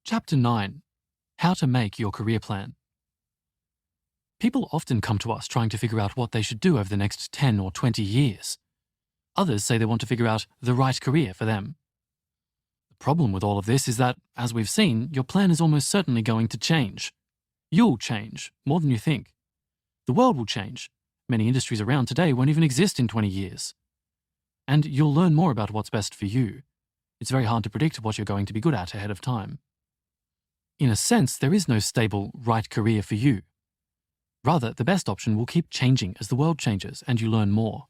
Chapter 9. How to Make Your Career Plan. People often come to us trying to figure out what they should do over the next 10 or 20 years. Others say they want to figure out the right career for them. The problem with all of this is that, as we've seen, your plan is almost certainly going to change. You'll change, more than you think. The world will change. Many industries around today won't even exist in 20 years. And you'll learn more about what's best for you. It's very hard to predict what you're going to be good at ahead of time. In a sense, there is no stable, right career for you. Rather, the best option will keep changing as the world changes and you learn more.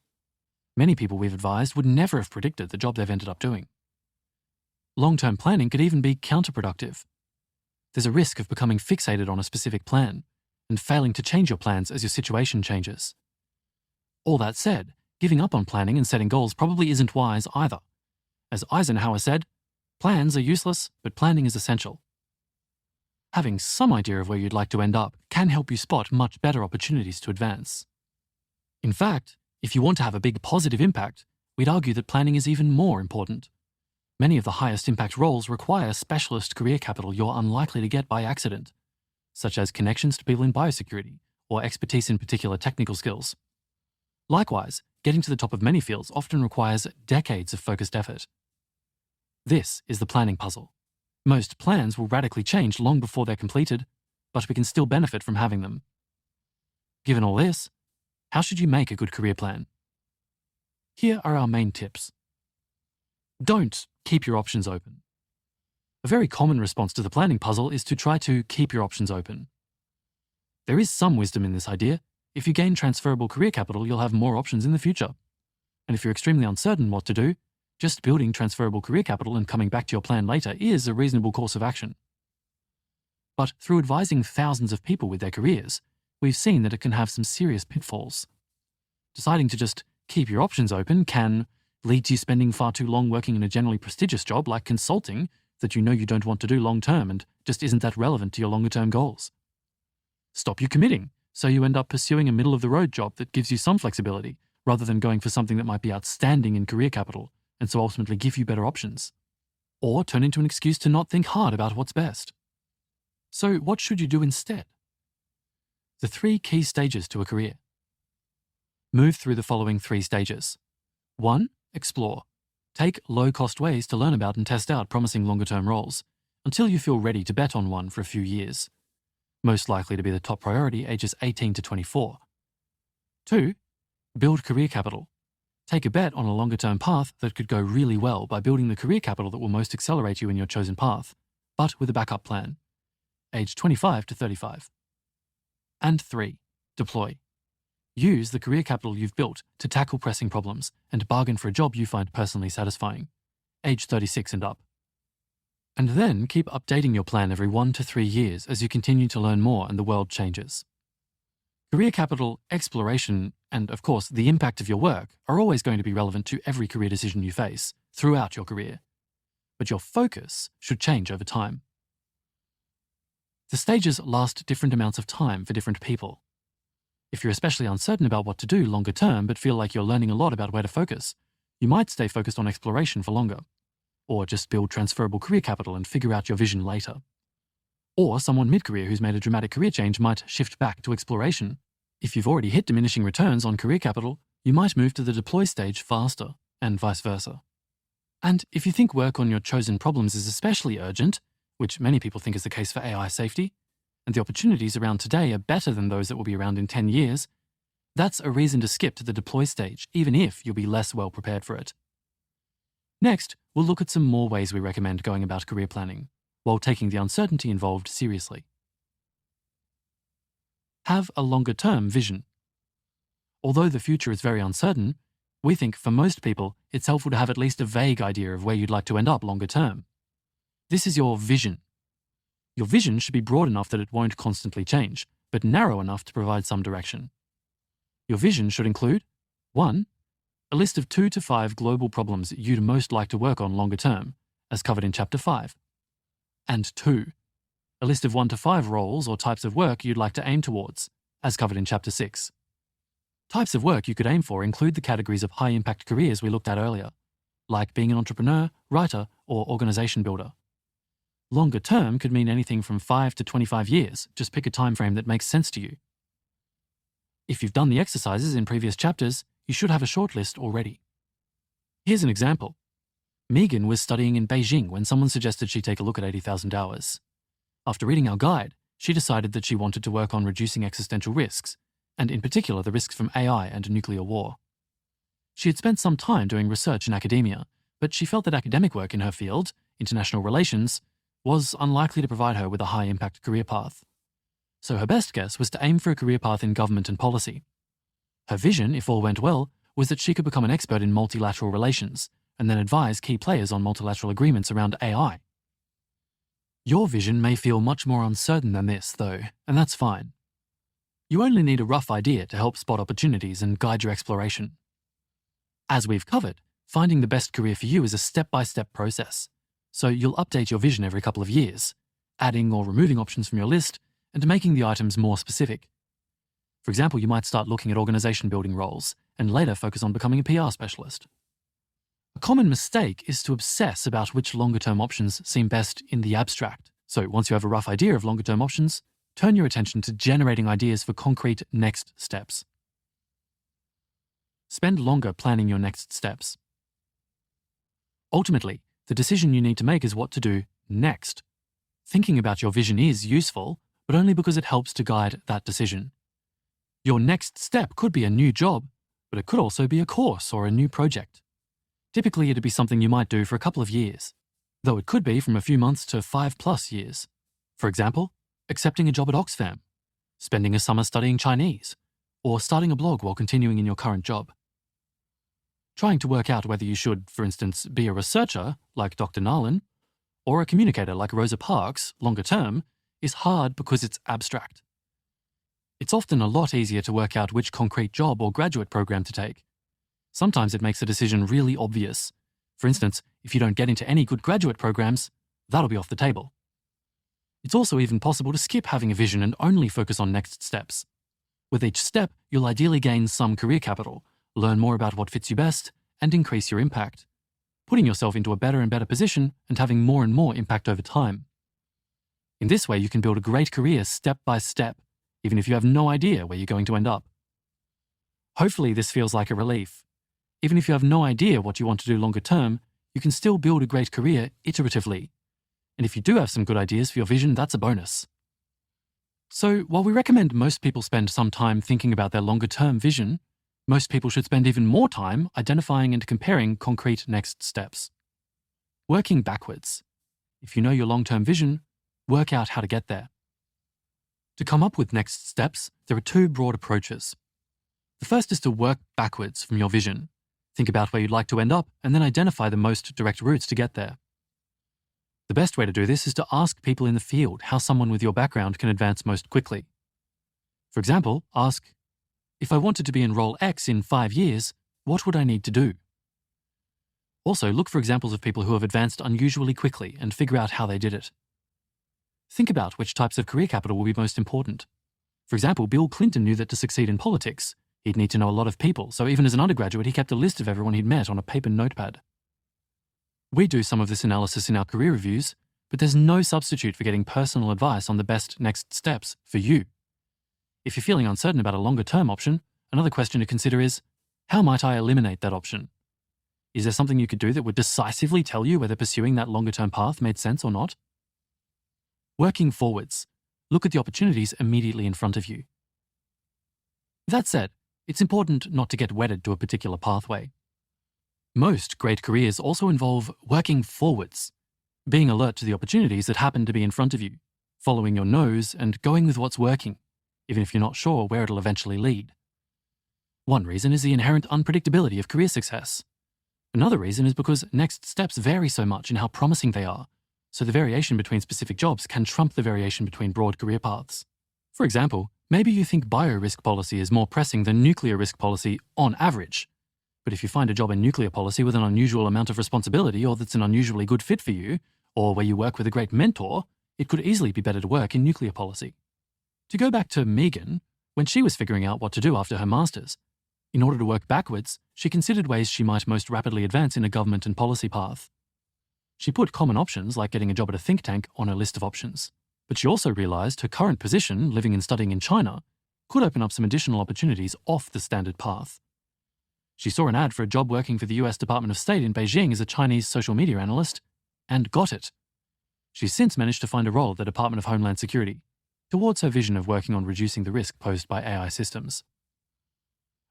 Many people we've advised would never have predicted the job they've ended up doing. Long-term planning could even be counterproductive. There's a risk of becoming fixated on a specific plan and failing to change your plans as your situation changes. All that said, giving up on planning and setting goals probably isn't wise either. As Eisenhower said, plans are useless, but planning is essential. Having some idea of where you'd like to end up can help you spot much better opportunities to advance. In fact, if you want to have a big positive impact, we'd argue that planning is even more important. Many of the highest impact roles require specialist career capital you're unlikely to get by accident, such as connections to people in biosecurity or expertise in particular technical skills. Likewise, getting to the top of many fields often requires decades of focused effort. This is the planning puzzle. Most plans will radically change long before they're completed, but we can still benefit from having them. Given all this, how should you make a good career plan? Here are our main tips. Don't keep your options open. A very common response to the planning puzzle is to try to keep your options open. There is some wisdom in this idea. If you gain transferable career capital, you'll have more options in the future. And if you're extremely uncertain what to do, just building transferable career capital and coming back to your plan later is a reasonable course of action. But through advising thousands of people with their careers, we've seen that it can have some serious pitfalls. Deciding to just keep your options open can lead to you spending far too long working in a generally prestigious job like consulting that you know you don't want to do long term and just isn't that relevant to your longer term goals. Stop you committing, so you end up pursuing a middle of the road job that gives you some flexibility rather than going for something that might be outstanding in career capital and so ultimately give you better options. Or turn into an excuse to not think hard about what's best. So what should you do instead? The 3 key stages to a career. Move through the following 3 stages. 1. Explore. Take low-cost ways to learn about and test out promising longer-term roles until you feel ready to bet on one for a few years. Most likely to be the top priority ages 18 to 24. 2. Build career capital. Take a bet on a longer-term path that could go really well by building the career capital that will most accelerate you in your chosen path, but with a backup plan. Age 25 to 35. And 3. Deploy. Use the career capital you've built to tackle pressing problems and bargain for a job you find personally satisfying. Age 36 and up. And then keep updating your plan every 1 to 3 years as you continue to learn more and the world changes. Career capital, exploration, and of course the impact of your work are always going to be relevant to every career decision you face throughout your career. But your focus should change over time. The stages last different amounts of time for different people. If you're especially uncertain about what to do longer term but feel like you're learning a lot about where to focus, you might stay focused on exploration for longer. Or just build transferable career capital and figure out your vision later. Or someone mid-career who's made a dramatic career change might shift back to exploration. If you've already hit diminishing returns on career capital, you might move to the deploy stage faster, and vice versa. And if you think work on your chosen problems is especially urgent, which many people think is the case for AI safety, and the opportunities around today are better than those that will be around in 10 years, that's a reason to skip to the deploy stage, even if you'll be less well prepared for it. Next, we'll look at some more ways we recommend going about career planning, while taking the uncertainty involved seriously. Have a longer-term vision. Although the future is very uncertain, we think for most people it's helpful to have at least a vague idea of where you'd like to end up longer term. This is your vision. Your vision should be broad enough that it won't constantly change, but narrow enough to provide some direction. Your vision should include 1. A list of 2 to 5 global problems you'd most like to work on longer term, as covered in Chapter 5. And 2. A list of 1 to 5 roles or types of work you'd like to aim towards, as covered in Chapter 6. Types of work you could aim for include the categories of high-impact careers we looked at earlier, like being an entrepreneur, writer, or organization builder. Longer term could mean anything from 5 to 25 years. Just pick a time frame that makes sense to you. If you've done the exercises in previous chapters, you should have a short list already. Here's an example. Megan was studying in Beijing when someone suggested she take a look at 80,000 hours. After reading our guide, she decided that she wanted to work on reducing existential risks, and in particular the risks from AI and nuclear war. She had spent some time doing research in academia, but she felt that academic work in her field, international relations, was unlikely to provide her with a high-impact career path. So her best guess was to aim for a career path in government and policy. Her vision, if all went well, was that she could become an expert in multilateral relations and then advise key players on multilateral agreements around AI. Your vision may feel much more uncertain than this, though, and that's fine. You only need a rough idea to help spot opportunities and guide your exploration. As we've covered, finding the best career for you is a step-by-step process, so you'll update your vision every couple of years, adding or removing options from your list and making the items more specific. For example, you might start looking at organization building roles and later focus on becoming a PR specialist. A common mistake is to obsess about which longer-term options seem best in the abstract. So once you have a rough idea of longer-term options, turn your attention to generating ideas for concrete next steps. Spend longer planning your next steps. Ultimately, the decision you need to make is what to do next. Thinking about your vision is useful, but only because it helps to guide that decision. Your next step could be a new job, but it could also be a course or a new project. Typically, it'd be something you might do for a couple of years, though it could be from a few months to 5+ years. For example, accepting a job at Oxfam, spending a summer studying Chinese, or starting a blog while continuing in your current job. Trying to work out whether you should, for instance, be a researcher, like Dr. Narlin, or a communicator like Rosa Parks, longer term, is hard because it's abstract. It's often a lot easier to work out which concrete job or graduate program to take. Sometimes it makes a decision really obvious. For instance, if you don't get into any good graduate programs, that'll be off the table. It's also even possible to skip having a vision and only focus on next steps. With each step, you'll ideally gain some career capital, learn more about what fits you best, and increase your impact, putting yourself into a better and better position and having more and more impact over time. In this way, you can build a great career step by step, even if you have no idea where you're going to end up. Hopefully this feels like a relief. Even if you have no idea what you want to do longer term, you can still build a great career iteratively. And if you do have some good ideas for your vision, that's a bonus. So while we recommend most people spend some time thinking about their longer term vision, most people should spend even more time identifying and comparing concrete next steps. Working backwards. If you know your long-term vision, work out how to get there. To come up with next steps, there are two broad approaches. The first is to work backwards from your vision. Think about where you'd like to end up and then identify the most direct routes to get there. The best way to do this is to ask people in the field how someone with your background can advance most quickly. For example, ask, if I wanted to be in role X in 5 years, what would I need to do? Also, look for examples of people who have advanced unusually quickly and figure out how they did it. Think about which types of career capital will be most important. For example, Bill Clinton knew that to succeed in politics, he'd need to know a lot of people, so even as an undergraduate, he kept a list of everyone he'd met on a paper notepad. We do some of this analysis in our career reviews, but there's no substitute for getting personal advice on the best next steps for you. If you're feeling uncertain about a longer-term option, another question to consider is, how might I eliminate that option? Is there something you could do that would decisively tell you whether pursuing that longer-term path made sense or not? Working forwards, look at the opportunities immediately in front of you. That said, it's important not to get wedded to a particular pathway. Most great careers also involve working forwards, being alert to the opportunities that happen to be in front of you, following your nose and going with what's working, even if you're not sure where it'll eventually lead. One reason is the inherent unpredictability of career success. Another reason is because next steps vary so much in how promising they are, so the variation between specific jobs can trump the variation between broad career paths. For example, maybe you think bio-risk policy is more pressing than nuclear risk policy on average. But if you find a job in nuclear policy with an unusual amount of responsibility or that's an unusually good fit for you, or where you work with a great mentor, it could easily be better to work in nuclear policy. To go back to Megan, when she was figuring out what to do after her master's, in order to work backwards, she considered ways she might most rapidly advance in a government and policy path. She put common options like getting a job at a think tank on her list of options, but she also realized her current position, living and studying in China, could open up some additional opportunities off the standard path. She saw an ad for a job working for the US Department of State in Beijing as a Chinese social media analyst and got it. She's since managed to find a role at the Department of Homeland Security towards her vision of working on reducing the risk posed by AI systems.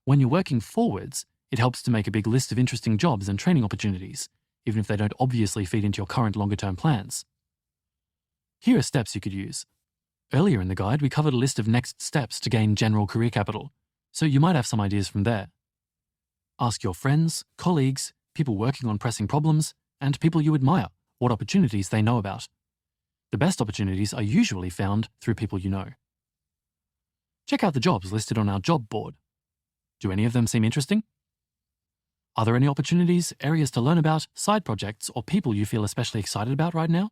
When you're working forwards, it helps to make a big list of interesting jobs and training opportunities, even if they don't obviously feed into your current longer-term plans. Here are steps you could use. Earlier in the guide, we covered a list of next steps to gain general career capital, so you might have some ideas from there. Ask your friends, colleagues, people working on pressing problems, and people you admire what opportunities they know about. The best opportunities are usually found through people you know. Check out the jobs listed on our job board. Do any of them seem interesting? Are there any opportunities, areas to learn about, side projects, or people you feel especially excited about right now?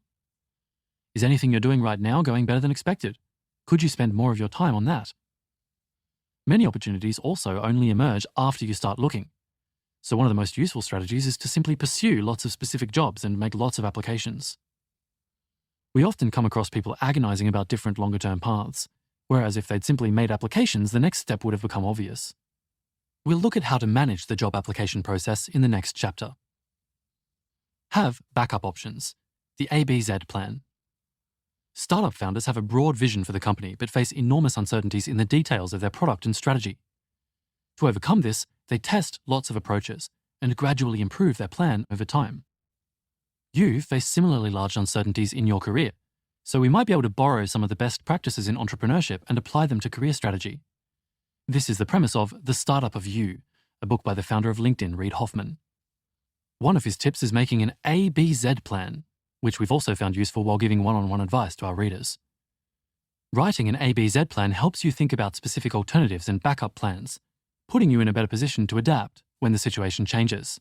Is anything you're doing right now going better than expected? Could you spend more of your time on that? Many opportunities also only emerge after you start looking. So one of the most useful strategies is to simply pursue lots of specific jobs and make lots of applications. We often come across people agonizing about different longer-term paths, whereas if they'd simply made applications, the next step would have become obvious. We'll look at how to manage the job application process in the next chapter. Have backup options. The ABZ plan. Startup founders have a broad vision for the company but face enormous uncertainties in the details of their product and strategy. To overcome this, they test lots of approaches and gradually improve their plan over time. You face similarly large uncertainties in your career, so we might be able to borrow some of the best practices in entrepreneurship and apply them to career strategy. This is the premise of The Startup of You, a book by the founder of LinkedIn, Reid Hoffman. One of his tips is making an ABZ plan, which we've also found useful while giving one-on-one advice to our readers. Writing an ABZ plan helps you think about specific alternatives and backup plans, putting you in a better position to adapt when the situation changes.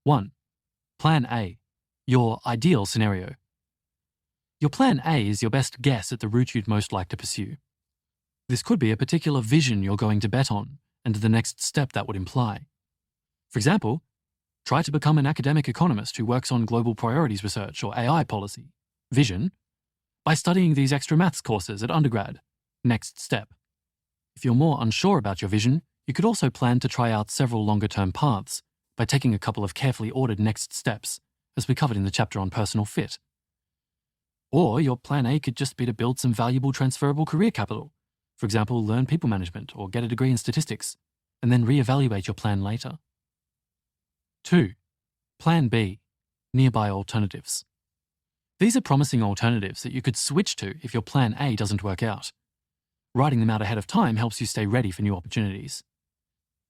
1. Plan A, your ideal scenario. Your plan A is your best guess at the route you'd most like to pursue. This could be a particular vision you're going to bet on and the next step that would imply. For example, try to become an academic economist who works on global priorities research or AI policy. Vision, by studying these extra maths courses at undergrad. Next step. If you're more unsure about your vision, you could also plan to try out several longer-term paths by taking a couple of carefully ordered next steps, as we covered in the chapter on personal fit. Or your plan A could just be to build some valuable transferable career capital. For example, learn people management or get a degree in statistics, and then reevaluate your plan later. 2. Plan B, nearby alternatives. These are promising alternatives that you could switch to if your plan A doesn't work out. Writing them out ahead of time helps you stay ready for new opportunities.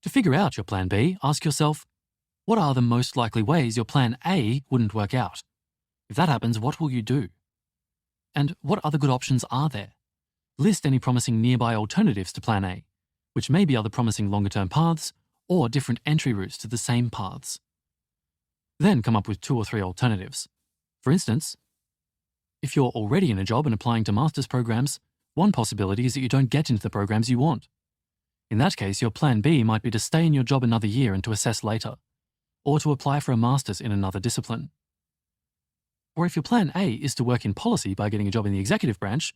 To figure out your plan B, ask yourself, what are the most likely ways your plan A wouldn't work out? If that happens, what will you do? And what other good options are there? List any promising nearby alternatives to plan A, which may be other promising longer-term paths or different entry routes to the same paths. Then come up with 2 or 3 alternatives. For instance, if you're already in a job and applying to master's programs, one possibility is that you don't get into the programs you want. In that case, your plan B might be to stay in your job another year and to assess later, or to apply for a master's in another discipline. Or if your plan A is to work in policy by getting a job in the executive branch,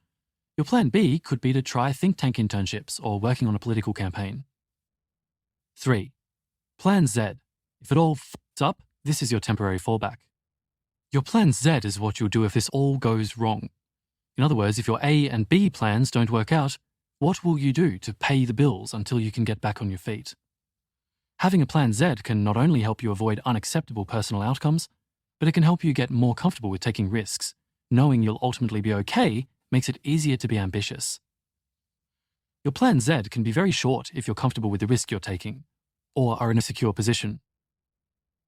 your plan B could be to try think tank internships or working on a political campaign. 3. Plan Z. If it all f***s up, this is your temporary fallback. Your plan Z is what you'll do if this all goes wrong. In other words, if your A and B plans don't work out, what will you do to pay the bills until you can get back on your feet? Having a plan Z can not only help you avoid unacceptable personal outcomes, but it can help you get more comfortable with taking risks. Knowing you'll ultimately be okay makes it easier to be ambitious. Your plan Z can be very short if you're comfortable with the risk you're taking, or are in a secure position.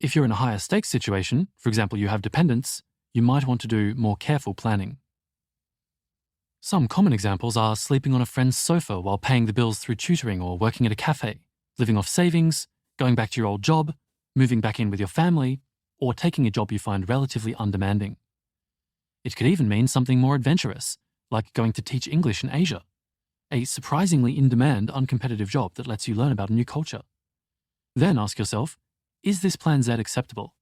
If you're in a higher stakes situation, for example you have dependents, you might want to do more careful planning. Some common examples are sleeping on a friend's sofa while paying the bills through tutoring or working at a cafe, living off savings, going back to your old job, moving back in with your family, or taking a job you find relatively undemanding. It could even mean something more adventurous, like going to teach English in Asia, a surprisingly in-demand, uncompetitive job that lets you learn about a new culture. Then ask yourself, is this plan Z acceptable?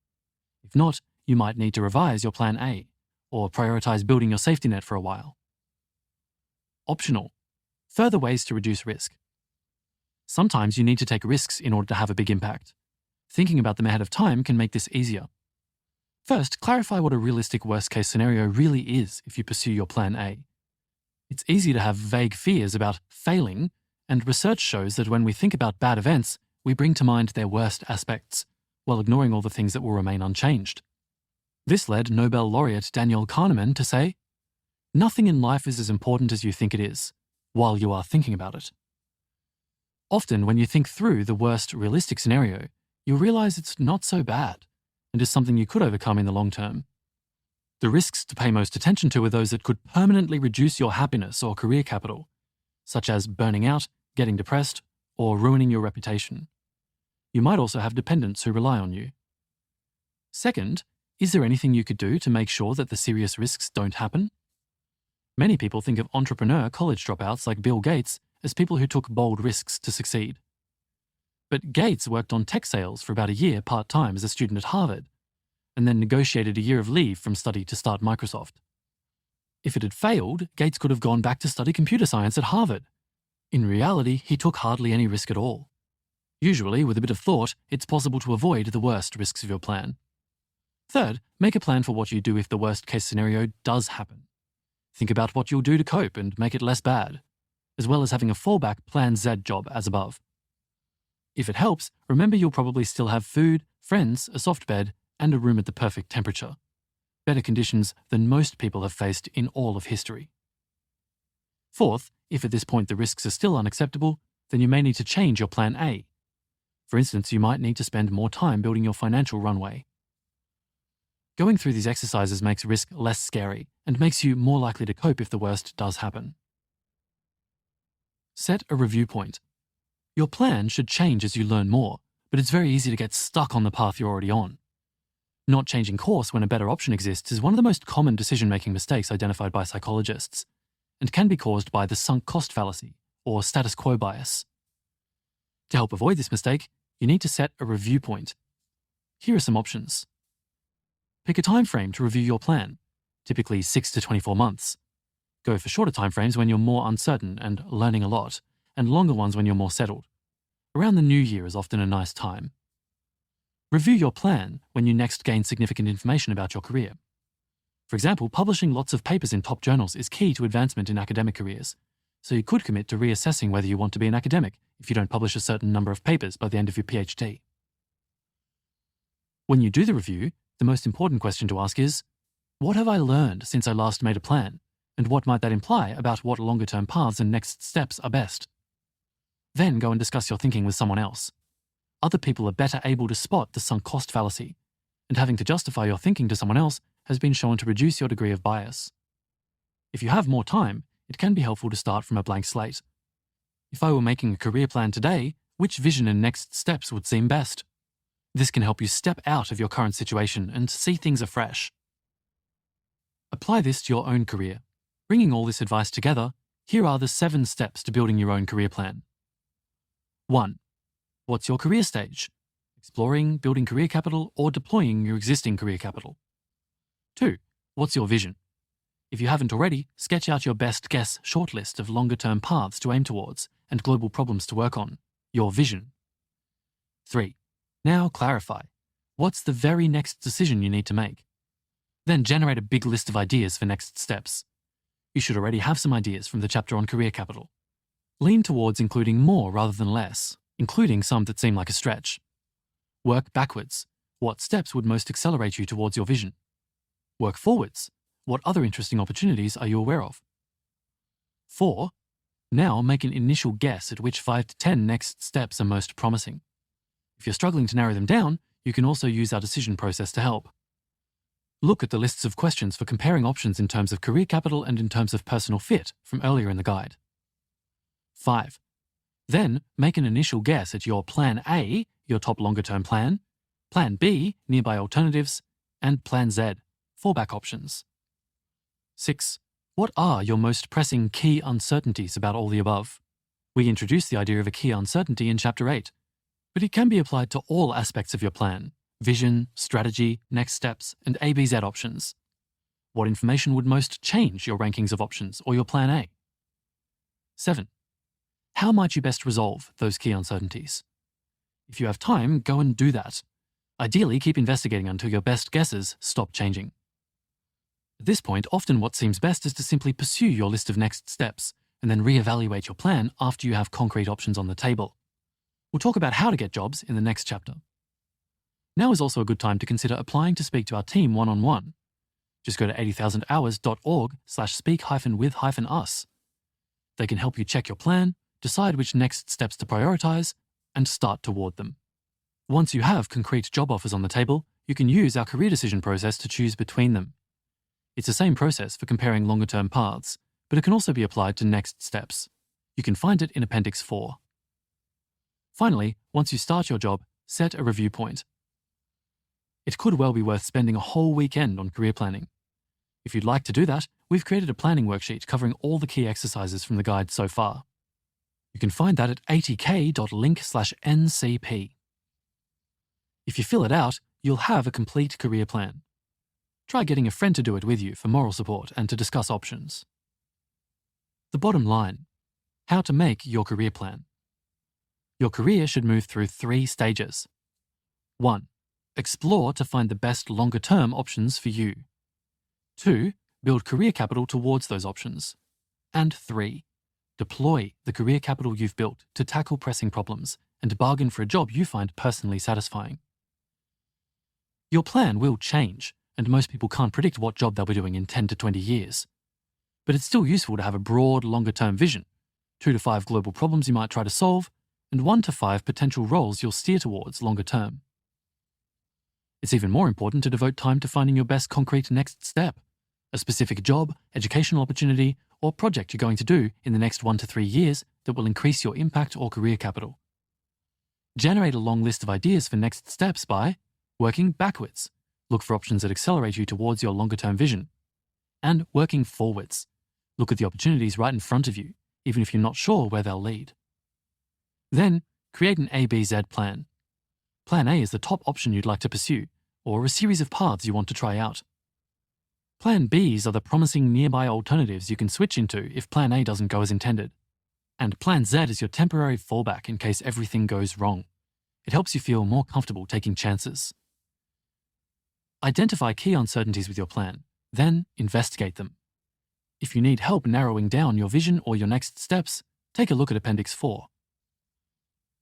If not, you might need to revise your plan A or prioritize building your safety net for a while. Optional. Further ways to reduce risk. Sometimes you need to take risks in order to have a big impact. Thinking about them ahead of time can make this easier. First, clarify what a realistic worst-case scenario really is if you pursue your plan A. It's easy to have vague fears about failing, and research shows that when we think about bad events, we bring to mind their worst aspects, while ignoring all the things that will remain unchanged. This led Nobel laureate Daniel Kahneman to say, "Nothing in life is as important as you think it is, while you are thinking about it." Often, when you think through the worst realistic scenario, you'll realize it's not so bad, and is something you could overcome in the long term. The risks to pay most attention to are those that could permanently reduce your happiness or career capital, such as burning out, getting depressed, or ruining your reputation. You might also have dependents who rely on you. Second, is there anything you could do to make sure that the serious risks don't happen? Many people think of entrepreneur college dropouts like Bill Gates as people who took bold risks to succeed. But Gates worked on tech sales for about a year part-time as a student at Harvard, and then negotiated a year of leave from study to start Microsoft. If it had failed, Gates could have gone back to study computer science at Harvard. In reality, he took hardly any risk at all. Usually, with a bit of thought, it's possible to avoid the worst risks of your plan. Third, make a plan for what you do if the worst-case scenario does happen. Think about what you'll do to cope and make it less bad, as well as having a fallback Plan Z job as above. If it helps, remember you'll probably still have food, friends, a soft bed, and a room at the perfect temperature. Better conditions than most people have faced in all of history. Fourth, if at this point the risks are still unacceptable, then you may need to change your plan A. For instance, you might need to spend more time building your financial runway. Going through these exercises makes risk less scary and makes you more likely to cope if the worst does happen. Set a review point. Your plan should change as you learn more, but it's very easy to get stuck on the path you're already on. Not changing course when a better option exists is one of the most common decision-making mistakes identified by psychologists, and can be caused by the sunk cost fallacy, or status quo bias. To help avoid this mistake, you need to set a review point. Here are some options. Pick a time frame to review your plan, typically 6 to 24 months. Go for shorter time frames when you're more uncertain and learning a lot, and longer ones when you're more settled. Around the new year is often a nice time. Review your plan when you next gain significant information about your career. For example, publishing lots of papers in top journals is key to advancement in academic careers, so you could commit to reassessing whether you want to be an academic if you don't publish a certain number of papers by the end of your PhD. When you do the review, the most important question to ask is, what have I learned since I last made a plan, and what might that imply about what longer-term paths and next steps are best? Then go and discuss your thinking with someone else. Other people are better able to spot the sunk cost fallacy, and having to justify your thinking to someone else has been shown to reduce your degree of bias. If you have more time, it can be helpful to start from a blank slate. If I were making a career plan today, which vision and next steps would seem best? This can help you step out of your current situation and see things afresh. Apply this to your own career. Bringing all this advice together, here are the 7 steps to building your own career plan. 1. What's your career stage? Exploring, building career capital, or deploying your existing career capital? 2. What's your vision? If you haven't already, sketch out your best guess shortlist of longer-term paths to aim towards and global problems to work on, your vision. 3. Now clarify. What's the very next decision you need to make? Then generate a big list of ideas for next steps. You should already have some ideas from the chapter on career capital. Lean towards including more rather than less, including some that seem like a stretch. Work backwards. What steps would most accelerate you towards your vision? Work forwards. What other interesting opportunities are you aware of? 4. Now make an initial guess at which 5 to 10 next steps are most promising. If you're struggling to narrow them down, you can also use our decision process to help. Look at the lists of questions for comparing options in terms of career capital and in terms of personal fit from earlier in the guide. 5. Then make an initial guess at your Plan A, your top longer-term plan, Plan B, nearby alternatives, and Plan Z, fallback options. 6. What are your most pressing key uncertainties about all the above? We introduced the idea of a key uncertainty in Chapter 8, but it can be applied to all aspects of your plan, Vision, strategy, next steps, and ABZ options. What information would most change your rankings of options or your plan A? 7. How might you best resolve those key uncertainties? If you have time, go and do that. Ideally, keep investigating until your best guesses stop changing. At this point, often what seems best is to simply pursue your list of next steps and then reevaluate your plan after you have concrete options on the table. We'll talk about how to get jobs in the next chapter. Now is also a good time to consider applying to speak to our team one-on-one. Just go to 80000hours.org/speak-with-us. They can help you check your plan, decide which next steps to prioritize, and start toward them. Once you have concrete job offers on the table, you can use our career decision process to choose between them. It's the same process for comparing longer-term paths, but it can also be applied to next steps. You can find it in Appendix 4. Finally, once you start your job, set a review point. It could well be worth spending a whole weekend on career planning. If you'd like to do that, we've created a planning worksheet covering all the key exercises from the guide so far. You can find that at 80k.link/ncp. If you fill it out, you'll have a complete career plan. Try getting a friend to do it with you for moral support and to discuss options. The bottom line: how to make your career plan. Your career should move through 3 stages. 1. Explore to find the best longer-term options for you. 2. Build career capital towards those options. And 3. Deploy the career capital you've built to tackle pressing problems and bargain for a job you find personally satisfying. Your plan will change, and most people can't predict what job they'll be doing in 10 to 20 years. But it's still useful to have a broad, longer-term vision, 2 to 5 global problems you might try to solve, and 1 to 5 potential roles you'll steer towards longer term. It's even more important to devote time to finding your best concrete next step, a specific job, educational opportunity, or project you're going to do in the next 1 to 3 years that will increase your impact or career capital. Generate a long list of ideas for next steps by working backwards. Look for options that accelerate you towards your longer-term vision. And working forwards. Look at the opportunities right in front of you, even if you're not sure where they'll lead. Then, create an ABZ plan. Plan A is the top option you'd like to pursue, or a series of paths you want to try out. Plan Bs are the promising nearby alternatives you can switch into if Plan A doesn't go as intended. And Plan Z is your temporary fallback in case everything goes wrong. It helps you feel more comfortable taking chances. Identify key uncertainties with your plan, then investigate them. If you need help narrowing down your vision or your next steps, take a look at Appendix 4.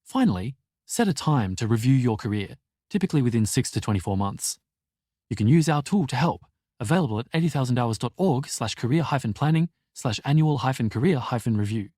Finally, set a time to review your career, typically within 6 to 24 months. You can use our tool to help, available at 80000hours.org/career-planning/annual-career-review.